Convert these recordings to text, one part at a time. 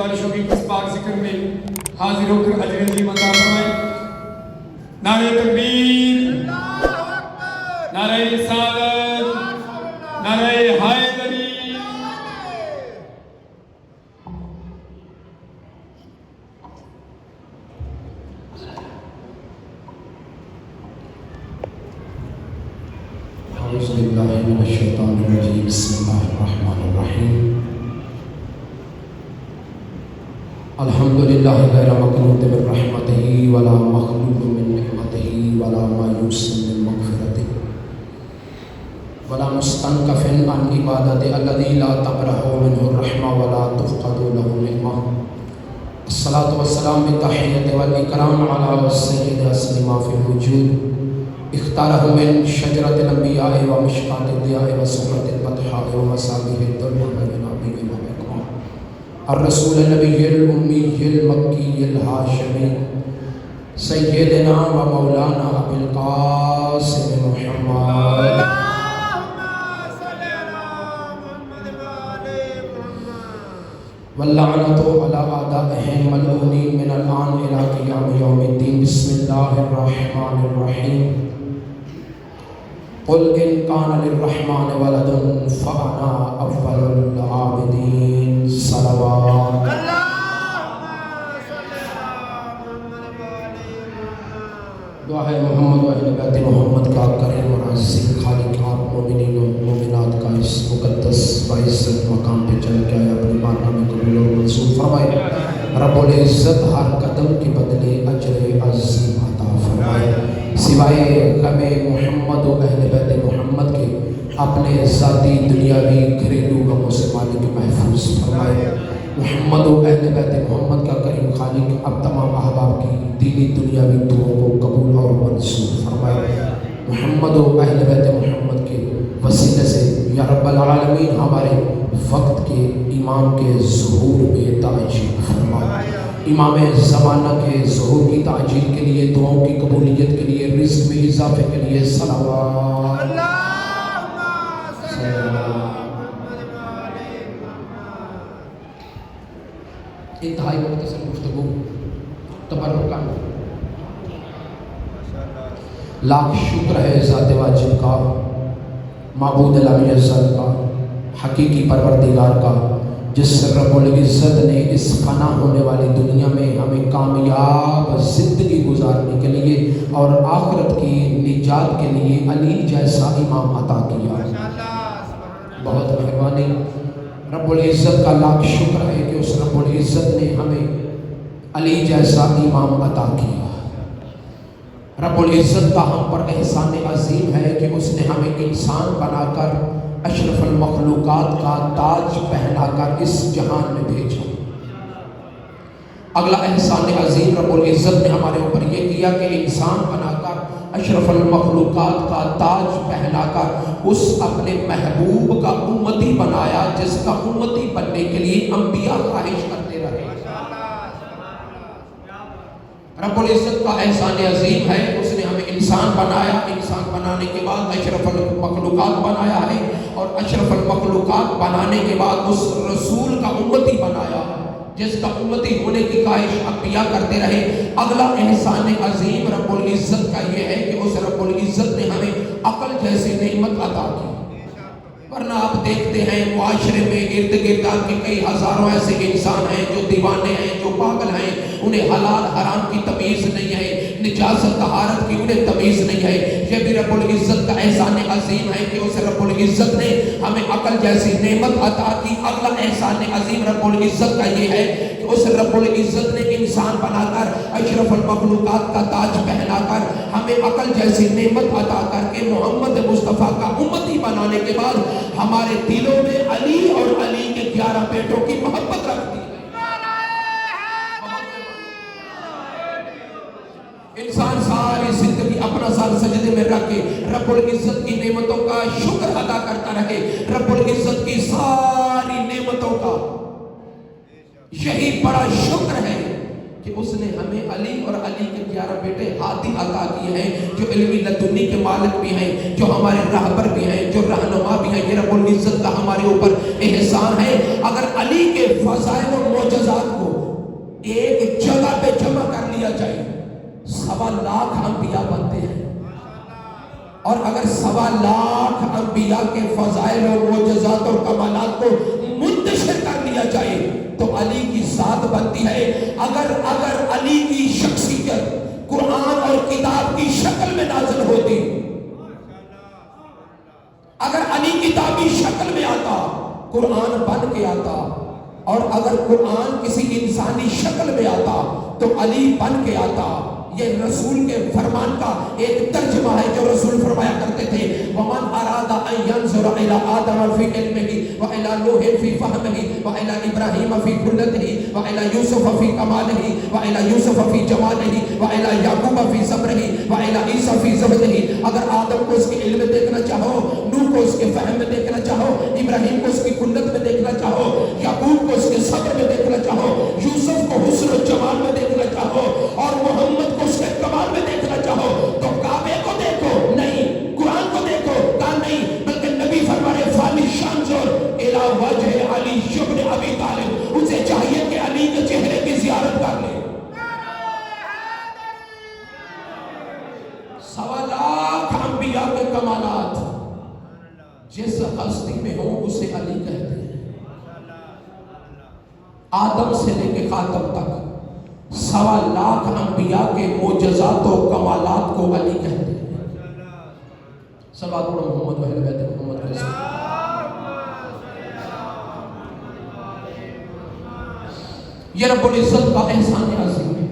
بارشوں کی اس پاک ذکر میں حاضر ہو کر اجر عظیم عطا فرمائے۔ نعرہ تکبیر، نعرہ رسالت، نعرہ حیدری۔ اعوذ باللہ من الشیطان الرجیم، بسم اللہ الرحمن الرحیم۔ الحمدللہ غیر مقنوط من رحمتہ ولا مخلوق من نعمتہ ولا مایوس من مغفرتہ ولا مستنکف عن عبادت الذی لا تبرح منہ الرحمہ ولا تفقد له نعمہ۔ الصلاة والسلام بالتحیۃ والاکرام علی سید اصل ما فی الوجود، اختارہ من شجرۃ الانبیاء و مشکاۃ الضیاء و صحبۃ البطحاء و مصابیح الدنیا بنبی الحکمہ الرسول النبی الامی المکی الہاشمی سیدنا و مولانا ابی القاسم محمد واللعنۃ علی اعدائہم ملعونین من الآن الی قیام یوم الدین۔ بسم اللہ الرحمن الرحیم۔ قل ان کان للرحمن ولد فانا اول العابدین۔ صلوات دعا ہے محمد و اہل بیت محمد کا کریم اور عظیم خالق آپ مومنین و مومنات کا اس مقدس باعزت مقام پہ چل کے آئے اپنی بارگاہ میں قبول اور منظور فرمائے۔ رب العزت ہر قدم کے بدلے اجر عظیم عطا فرمائے۔ سوائے غم محمد و اہل بیت محمد کے اپنے ذاتی دنیاوی گھریلو غموں سے مالک محفوظ فرمائے۔ محمد و اہل بیت محمد کا کریم خالق اب تمام احباب کی دینی دنیاوی دعاؤں کو قبول اور منظور فرمائے۔ محمد و اہل بیت محمد کے وسیلے سے یا رب العالمین ہمارے وقت کے امام کے ظہور میں تعجیل فرمائے۔ امام زمانہ کے ظہور کی تعجیل کے لیے، دعاؤں کی قبولیت کے لیے، رزق میں اضافے کے لیے صلوات۔ انتہائی مختصر گفتگو تبرکاً۔ لاکھ شکر ہے ذات واجب کا، معبود لم یزل کا، حقیقی پروردگار کا، جس رب العزت نے اس فنا ہونے والی دنیا میں ہمیں کامیاب زندگی گزارنے کے لیے اور آخرت کی نجات کے لیے علی جیسا امام عطا کیا۔ بہت مہربانی، رب العزت کا لاکھ شکر ہے کہ اس رب العزت نے ہمیں علی جیسا امام عطا کیا۔ رب العزت کا ہم پر احسان عظیم ہے کہ اس نے ہمیں انسان بنا کر اشرف المخلوقات کا تاج پہنا کر اس جہان میں بھیجا۔ اگلا احسان عظیم رب العزت نے ہمارے اوپر یہ کیا کہ انسان بنا کر اشرف المخلوقات کا تاج پہنا کر اس اپنے محبوب کا امتی بنایا، جس کا امتی بننے کے لیے انبیاء خواہش کرتے رہے۔ رب العزت کا احسان عظیم ہے، اس نے ہمیں انسان بنایا، انسان بنانے کے بعد اشرف المخلوقات بنایا ہے، اور اشرف المخلوقات بنانے کے بعد اس رسول کا امتی بنایا جس کا امتی ہونے کی خواہش انبیاء کرتے رہے۔ اگلا احسان عظیم رب العزت کا یہ ہے کہ اس رب العزت نے ہمیں عقل جیسی نعمت عطا کی۔ ورنہ آپ دیکھتے ہیں معاشرے میں ارد گرد کے کئی ہزاروں ایسے انسان ہیں جو دیوانے ہیں، جو پاگل ہیں، انہیں حلال حرام کی تمیز نہیں ہے، نجاست طہارت کی انہیں تمیز نہیں ہے۔ یہ بھی رب العزت کا احسان عظیم ہے کہ اس رب العزت نے ہمیں عقل جیسی نعمت عطا کی۔ اگلا احسان عظیم رب العزت کا یہ ہے کہ اس رب العزت نے انسان بنا کر اشرف المخلوقات کا تاج پہنا کر ہمیں عقل جیسی نعمت عطا کر کے محمد مصطفیٰ کا امتی بنانے کے بعد ہمارے دلوں میں علی اور علی کے 11 بیٹوں کی محبت رکھ دی۔ انسان ساری زندگی اپنا سر سجدے میں رکھ کے رب العزت کی نعمتوں کا شکر ادا کرتا رہے۔ رب العزت کی ساری نعمتوں کا یہی بڑا شکر ہے کہ اس نے ہمیں علی اور علی کے 11 بیٹے ہادی عطا کیے ہیں جو علم لدنی کے مالک بھی ہیں، جو ہمارے راہبر بھی ہیں، جو رہنما بھی ہیں۔ یہ رب العزت کا ہمارے اوپر احسان ہے۔ اگر علی کے فضائل اور معجزات کو ایک جگہ پہ جمع کر لیا جائے 1.25 لاکھ انبیاء بنتے ہیں، اور اگر 1.25 لاکھ انبیاء کے فضائل اور معجزات اور کمالات کو منتشر کر لیا جائے تو علی کی ذات بنتی ہے۔ اگر علی کی شخصیت قرآن اور کتاب کی شکل میں نازل ہوتی، اگر علی کتابی شکل میں آتا، قرآن بن کے آتا، اور اگر قرآن کسی انسانی شکل میں آتا تو علی بن کے آتا۔ یہ رسول کے فرمان کا ایک ترجمہ ہے جو رسول فرمایا کرتے تھے، وَمَنْ أَرَادَ أَنْ يَنْظُرَ إِلَىٰ آدَمَ فِي عِلْمِهِ وَإِلَىٰ نُوحٍ فِي فَهْمِهِ وَإِلَىٰ إِبْرَاهِيمَ فِي كُنَّتِهِ وَإِلَىٰ يُوسُفَ فِي كَمَالِهِ وَإِلَىٰ يُوسُفَ فِي جَمَالِهِ وَإِلَىٰ يَعْقُوبَ فِي صَبْرِهِ وَإِلَىٰ عِیسیٰ فِي زُهْدِهِ۔ اگر آدم کو اس کے علم میں دیکھنا چاہو، نوح کو اس کے فہم میں دیکھنا چاہو، ابراہیم کو اس کی کنت میں دیکھنا چاہو، یعقوب کو اس کے صبر میں دیکھنا چاہو، یوسف کو حسن و جمال میں دیکھنا چاہو، اور محمد کو اس کے کمال میں دیکھنا چاہو، تو کعبے کو دیکھو نہیں، قرآن کو دیکھو کہا نہیں، بلکہ نبی فرمانے فانی شانزور الی وجہ علی ابن ابی طالب، اسے چاہیے کہ علی کے چہرے کی زیارت کر لے۔ 1.25 لاکھ انبیاء کے کمالات جس ہستی میں ہو اسے علی کہتے ہیں۔ آدم سے لے کے خاتم تک 1.25 لاکھ انبیاء کے معجزات و کمالات کو علی کہتے ہیں۔ صلوات پڑھو محمد و اہل بیت محمد کے ساتھ۔ یہ رب العزت کا احسان عظیم ہے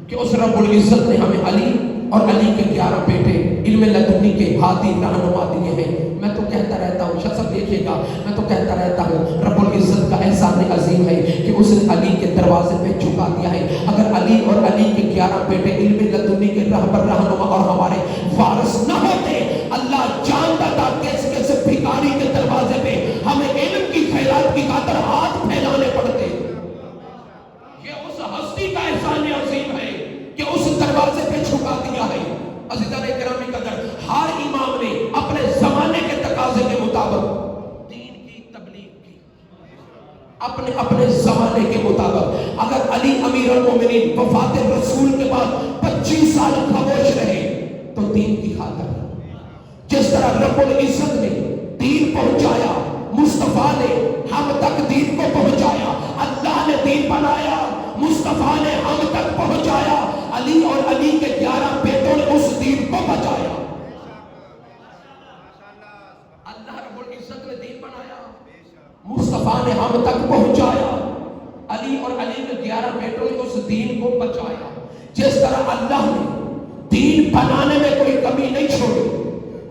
کہ اس رب العزت نے ہمیں علی اور علی کے 11 بیٹے علم لدنی کے ہادی رہنما دیے ہیں۔ میں تو کہتا رہتا ہوں، شخص دیکھیے گا، میں تو کہتا رہتا ہوں رب العزت کا احسان عظیم ہے کہ اس نے علی کے دروازے پہ جھکا دیا ہے۔ اگر علی اور علی کے 11 بیٹے علم لدنی کے رہبر رہنما اور ہمارے وارث نہ ہوتے، اللہ جانتا تھا کیسے کیسے بھکاری کے دروازے پہ ہمیں علم کی خیرات کی خاطر ہاتھ پھیلانے پڑتے۔ یہ اس ہستی کا احسان عظیم ہے کہ اس دروازے پہ جھکا دیا ہے۔ عزیزان اکرامی قدر، ہر امام نے اپنے زمانے کے تقاضے کے مطابق دین کی تبلیغ کی، اپنے زمانے کے مطابق۔ اگر علی امیر المومنین وفات رسول کے بعد 25 سال خاموش رہے تو دین کی خاطر، جس طرح رب العزت نے دین پہنچایا، مصطفیٰ نے ہم تک دین کو پہنچایا، اللہ نے دین بنایا، مصطفیٰ نے ہم تک پہنچایا، علی اور علی کے 11 بیٹوں نے اس دین کو بچایا۔ اللہ رب العزت نے دین بنایا، مصطفیٰ نے ہم تک پہنچایا، علی اور علی کے 11 بیٹوں نے اس دین کو بچایا۔ جس طرح اللہ نے دین بنانے میں کوئی کمی نہیں چھوڑی،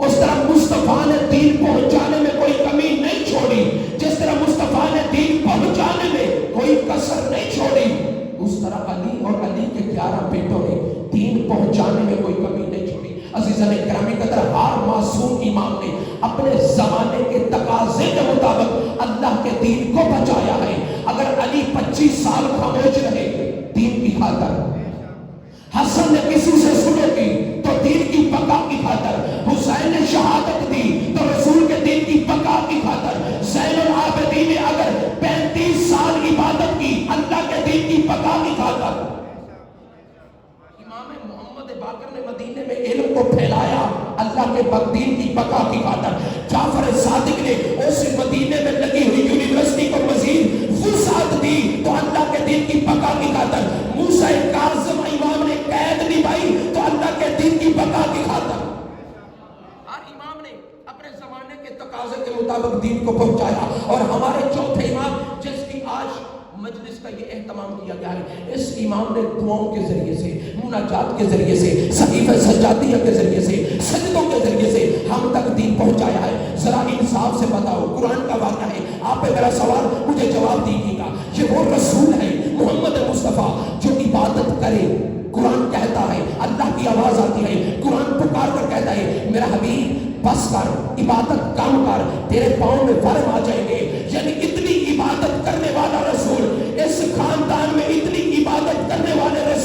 اس طرح مصطفیٰ نے دین پہنچانے میں کوئی کمی نہیں چھوڑی۔ جس طرح مصطفیٰ نے دین پہنچانے میں کوئی کسر نہیں چھوڑی، اس طرح علی اور علی کے 11 بیٹوں نے دین پہنچانے میں کوئی کمی نہیں چھوڑی۔ عزیزان اکرامی قدر، ہر معصوم امام نے اپنے زمانے کے تقاضے کے مطابق اللہ کے دین کو بچایا ہے۔ اگر علی 25 سال خاموش رہے دین کی خاطر، حسن نے کسی سے سنو کی تو دین کی بقا کی خاطر، حسین نے شہادت دی تو رسول کے دین کی بقا کی خاطر، زین العابدین نے اگر 35 سال عبادت کی اللہ کے دین کی بقا کی خاطر، امام محمد باقر نے مدینے میں علم کو پھیلایا اللہ کے دین کی بقا کی خاطر، جعفر صادق نے اس مدینے میں لگی ہوئی یونیورسٹی کو مزید وسعت دی تو اللہ کے دین کی بقا کی خاطر، موسیٰ کاظم امام نے قید نبھائی تو اللہ کے دین کی بقا کی خاطر۔ ہر امام نے اپنے زمانے کے تقاضے کے مطابق دین کو پہنچایا۔ اور ہمارے چوتھے امام جس کی آج مجلس کا یہ اہتمام کیا گیا ہے، اس امام نے دعاؤں کے ذریعے سے، مناجات کے ذریعے سے، صحیفہ سجادیہ کے ذریعے سے، سجدوں کے ذریعے سے ہم تک دین پہنچایا ہے۔ ذرا انصاف سے بتاؤ، قرآن کا واقعہ ہے، آپ پہ میرا سوال مجھے جواب دیجیے گا، یہ وہ رسول ہے محمد مصطفیٰ جو عبادت کرے، قرآن کہتا ہے، اللہ کی آواز آتی ہے، قرآن پکار کر کہتا ہے میرا حبیب بس کر، عبادت کم کر، تیرے پاؤں میں ورم آ جائیں گے۔ یعنی اتنی عبادت کرنے والا رسول، اس خاندان میں اتنی عبادت کرنے والے رسول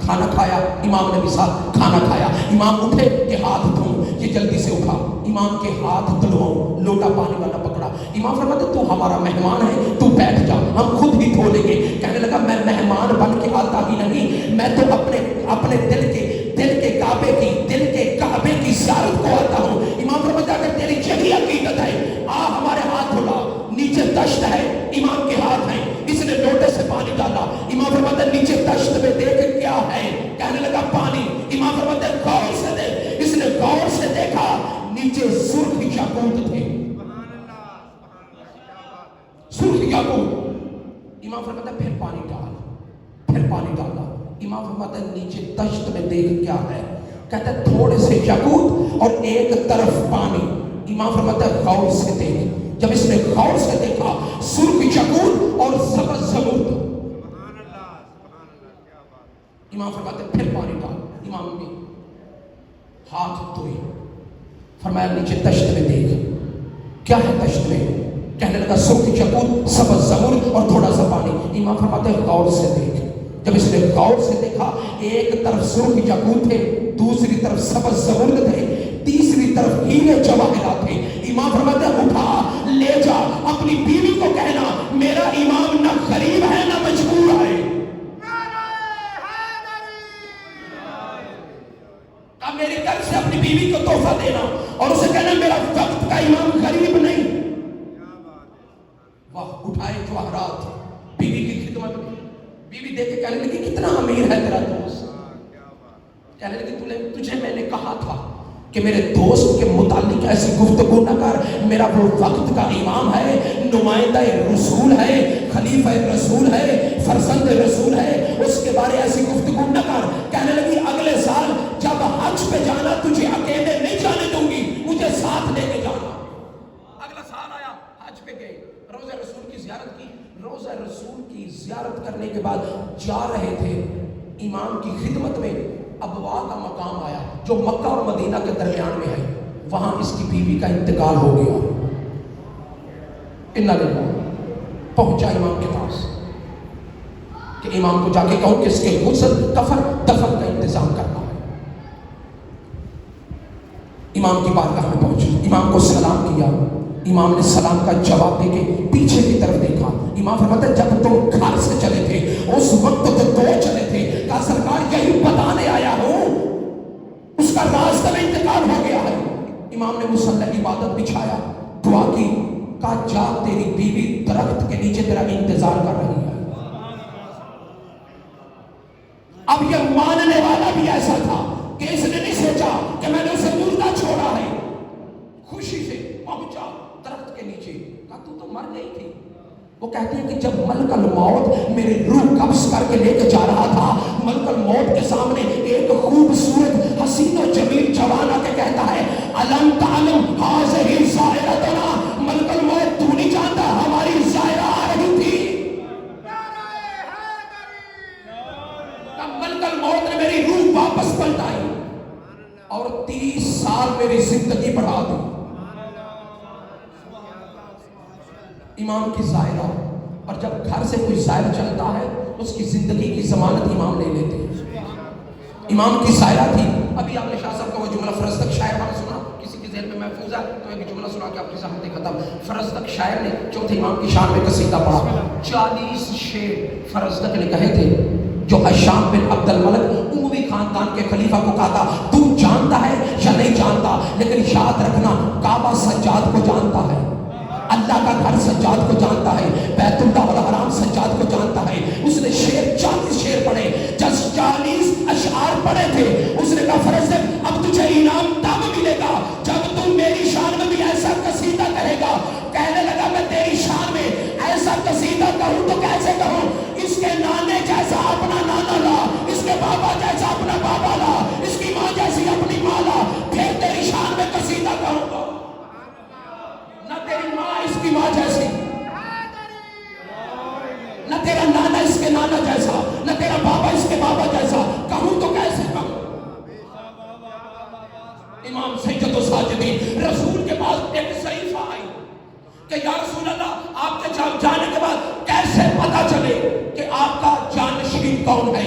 کھانا کھایا، امام نے بھی ساتھ کھانا کھایا۔ امام اٹھے کہ ہاتھ دھو، یہ جلدی سے اٹھا، امام کے ہاتھ دھلواؤ، لوٹا پانی والا پکڑا۔ امام فرماتے تو ہمارا مہمان ہے، تو بیٹھ جا، ہم خود ہی دھو لیں گے۔ کہنے لگا میں مہمان بن کے آتا ہی نہیں، میں تو اپنے دل کے کعبے کی زیارت کو آتا ہوں۔ امام فرماتا اگر تیری یہی عقیدت ہے آ ہمارے ہاتھ دھلا، نیچے دشت ہے، امام کے ہاتھ ہیں، اس نے لوٹے سے پانی ڈالا۔ امام فرماتا نیچے دشت میں دیکھ کیا ہے، کہنے لگا پانی۔ امام فرماتا غور سے دیکھ، اس نے غور سے دیکھا، نیچے سرخ یاقوت تھے، سرخ یاقوت۔ امام فرماتا پھر پانی ڈالا۔ امام فرماتا نیچے دشت میں دیکھ کیا ہے، کہتا ہے تھوڑے سے یاقوت اور ایک طرف پانی۔ امام فرماتا غور سے دیکھ، جب اس نے غور سے دیکھا سرخ یاقوت اور سبز زمرد۔ امام فرماتے پھر پانی ڈال۔ امام نے ہاتھ دھوئے، فرمایا نیچے دشت میں دیکھ کیا ہے دشت میں، کہنے لگا سرخ یاقوت، سبز زمرد اور تھوڑا سا پانی۔ امام فرماتے غور سے دیکھ، جب اس نے غور سے دیکھا ایک طرف سرخ یاقوت تھے، دوسری طرف سبز زمرد تھے، تیسری طرف ہیرے جواہرات تھے۔ امام فرماتے اٹھا لے جا، اپنی بیوی کو کہنا میرا امام نہ غریب ہے نہ مجبور ہے۔ اب میری طرف سے اپنی بیوی کو تحفہ دینا اور اسے کہنا میرا وقت کا امام غریب نہیں۔ واہ، اٹھائے جواہرات بیوی کی خدمت میں۔ بیوی دیکھ کے کہنے لگی کتنا امیر ہے تیرا دوست، کہنے لگی تجھے میں نے کہا تھا کہ میرے دوست کے متعلق ایسی گفتگو نہ کر، میرا وہ وقت کا امام ہے، نمائندہ رسول ہے، خلیفہ رسول ہے، فرزند رسول ہے، اس کے بارے ایسی گفتگو نہ کر۔ کہنے لگی اگلے سال جب حج پہ جانا تجھے اکیلے نہیں جانے دوں گی، مجھے ساتھ لے کے جانا۔ اگلا سال آیا، حج پہ گئے، روزہ رسول کی زیارت کی۔ روزہ رسول کی زیارت کرنے کے بعد جا رہے تھے، امام کی خدمت میں ابوا کا مقام آیا جو مکہ اور مدینہ کے درمیان میں ہے، وہاں اس کی بیوی کا انتقال ہو گیا۔ انا للہ، پہنچا امام کے پاس کہ امام کو جا کے کہو کہ اس کے غسل دفن کا انتظام کرنا ہے۔ امام کی بارگاہ میں پہنچے، امام کو سلام کیا، امام نے سلام کا جواب دے کے پیچھے کی طرف دیکھا۔ امام فرماتا ہے جب تم گھر سے چلے تھے اس وقت تو دو چلے تھے، کہا سرکار یہی بتانے آیا ہوں اس کا راستہ میں انتقال ہو گیا ہے۔ امام نے مصلی عبادت بچھایا، دعا کی، کہا جا تیری بیوی درخت کے نیچے تیرا انتظار کر رہی ہے۔ اب یہ ماننے والا بھی ایسا تھا کہ اس نے نہیں سوچا کہ میں نے اسے مردہ چھوڑا ہے، خوشی سے پہنچا درخت کے نیچے، کہا تو مر گئی تھی۔ وہ کہتے ہیں کہ جب ملک الموت میری روح قبض کر کے لے کے جا رہا تھا، ملک الموت کے سامنے ایک خوبصورت حسین و جمیل جوان آ کے کہتا ہے الم تعلم ھذہ زائرتنا، ملک الموت تو نہیں جانتا ہماری زائرہ آ رہی تھی۔ ملک الموت نے میری روح واپس پلٹائی اور 30 سال میری زندگی بڑھا دی۔ امام کی زائرہ، اور جب گھر سے کوئی زائر چلتا ہے اس کی زندگی کی ضمانت امام لے لیتے ہیں۔ امام کی زائرہ تھی۔ ابھی آپ نے شاہ صاحب کا وہ جملہ فرزدق شاعر والا سنا، کسی کے ذہن میں محفوظ ہے تو ایک جملہ سنا کے آپ کی زحمت ختم۔ فرزدق شاعر نے چوتھے امام کی شان میں قصیدہ پڑھا، 40 شعر فرزدق نے کہے تھے جو ہشام بن عبد الملک اموی خاندان کے خلیفہ کو کہا تھا تو جانتا ہے یا نہیں جانتا، لیکن یاد رکھنا کعبہ سجاد کو جانتا ہے، اللہ کا گھر سجاد کو جانتا ہے، بیت اللہ الحرام سجاد کو جانتا ہے۔ اس نے شعر 40 شعر پڑھے، جب 40 اشعار پڑھے تھے اس نے کہا فرزدق اب تجھے انعام تب ملے گا جب تم میری شان میں بھی ایسا قصیدہ کہے گا۔ کہنے لگا میں تیری شان میں ایسا قصیدہ کہوں تو کیسے کہوں، اس کے نانے جیسا اپنا نانا لا، اس کے بابا جیسا اپنا بابا لا، اس کی ماں جیسی اپنی ماں لا، پھر تیری شان میں قصیدہ کہوں گا۔ نہ تیری ماں اس کی ماں جیسی، نہ تیرا نانا اس کے نانا جیسا، نہ تیرا بابا اس کے بابا جیسا، کہوں تو کیسے کہوں۔ امام سجد و ساجدین، رسول کے پاس ایک صحیفہ آئی کہ یا رسول اللہ آپ کے جانے کے بعد کیسے پتا چلے کہ آپ کا جانشین کون ہے۔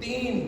3